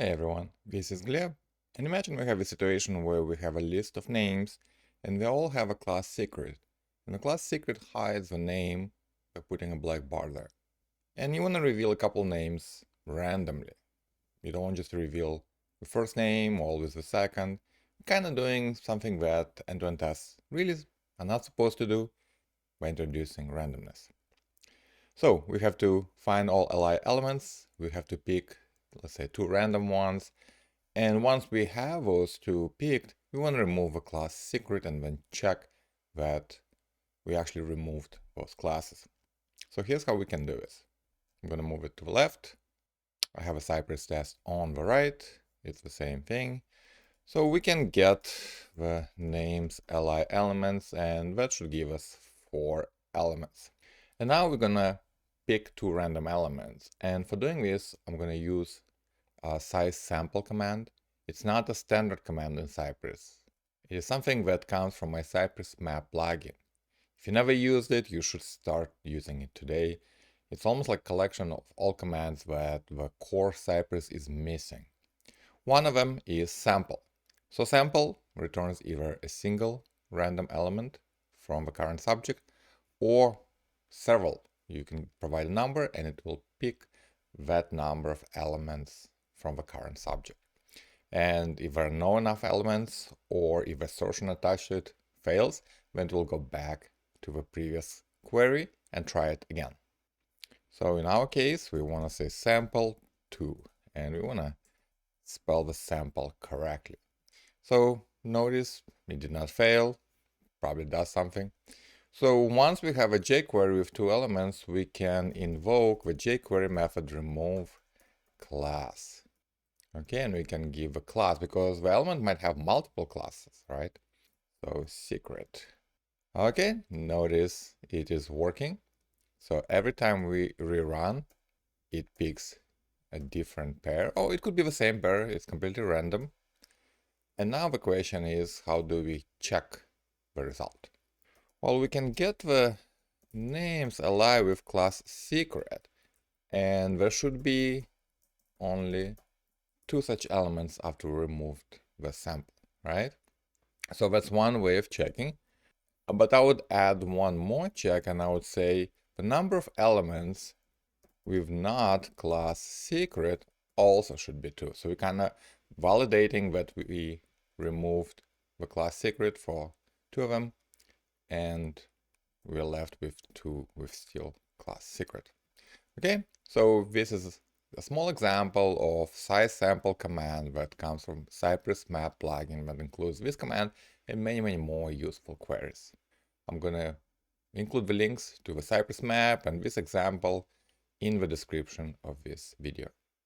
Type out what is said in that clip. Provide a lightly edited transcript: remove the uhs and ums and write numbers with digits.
Hey everyone, this is Gleb, and imagine we have a situation where we have a list of names and they all have a class secret, and the class secret hides the name by putting a black bar there. And you want to reveal a couple names randomly. You don't want just to reveal the first name, always the second, kind of doing something that end-to-end tests really are not supposed to do by introducing randomness. So we have to find all li elements, we have to pick, let's say, 2 random ones, and once we have those 2 picked, we want to remove a class secret and then check that we actually removed those classes. So here's how we can do this. I'm going to move it to the left. I have a Cypress test on the right. It's the same thing. So we can get the names li elements, and that should give us 4 elements. And now we're going to pick 2 random elements. And for doing this, I'm going to use a cy.sample command. It's not a standard command in Cypress. It is something that comes from my cypress-map plugin. If you never used it, you should start using it today. It's almost like a collection of all commands that the core Cypress is missing. One of them is sample. So sample returns either a single random element from the current subject or several. You can provide a number and it will pick that number of elements from the current subject. And if there are not enough elements, or if assertion attached to it fails, then it will go back to the previous query and try it again. So in our case, we want to say sample2, and we want to spell the sample correctly. So notice it did not fail, probably does something. So once we have a jQuery with 2 elements, we can invoke the jQuery method removeClass. Okay, and we can give a class because the element might have multiple classes, right? So secret. Okay, notice it is working. So every time we rerun, it picks a different pair. Oh, it could be the same pair, it's completely random. And now the question is, how do we check the result? Well, we can get the names alive with class secret, and there should be only 2 such elements after we removed the sample, right? So that's one way of checking. But I would add one more check, and I would say the number of elements with not class secret also should be 2. So we're kind of validating that we removed the class secret for 2 of them, and we're left with 2 with still class secret. Okay, so this is a small example of cy.sample command that comes from cypress-map plugin that includes this command and many more useful queries. I'm going to include the links to the Cypress map and this example in the description of this video.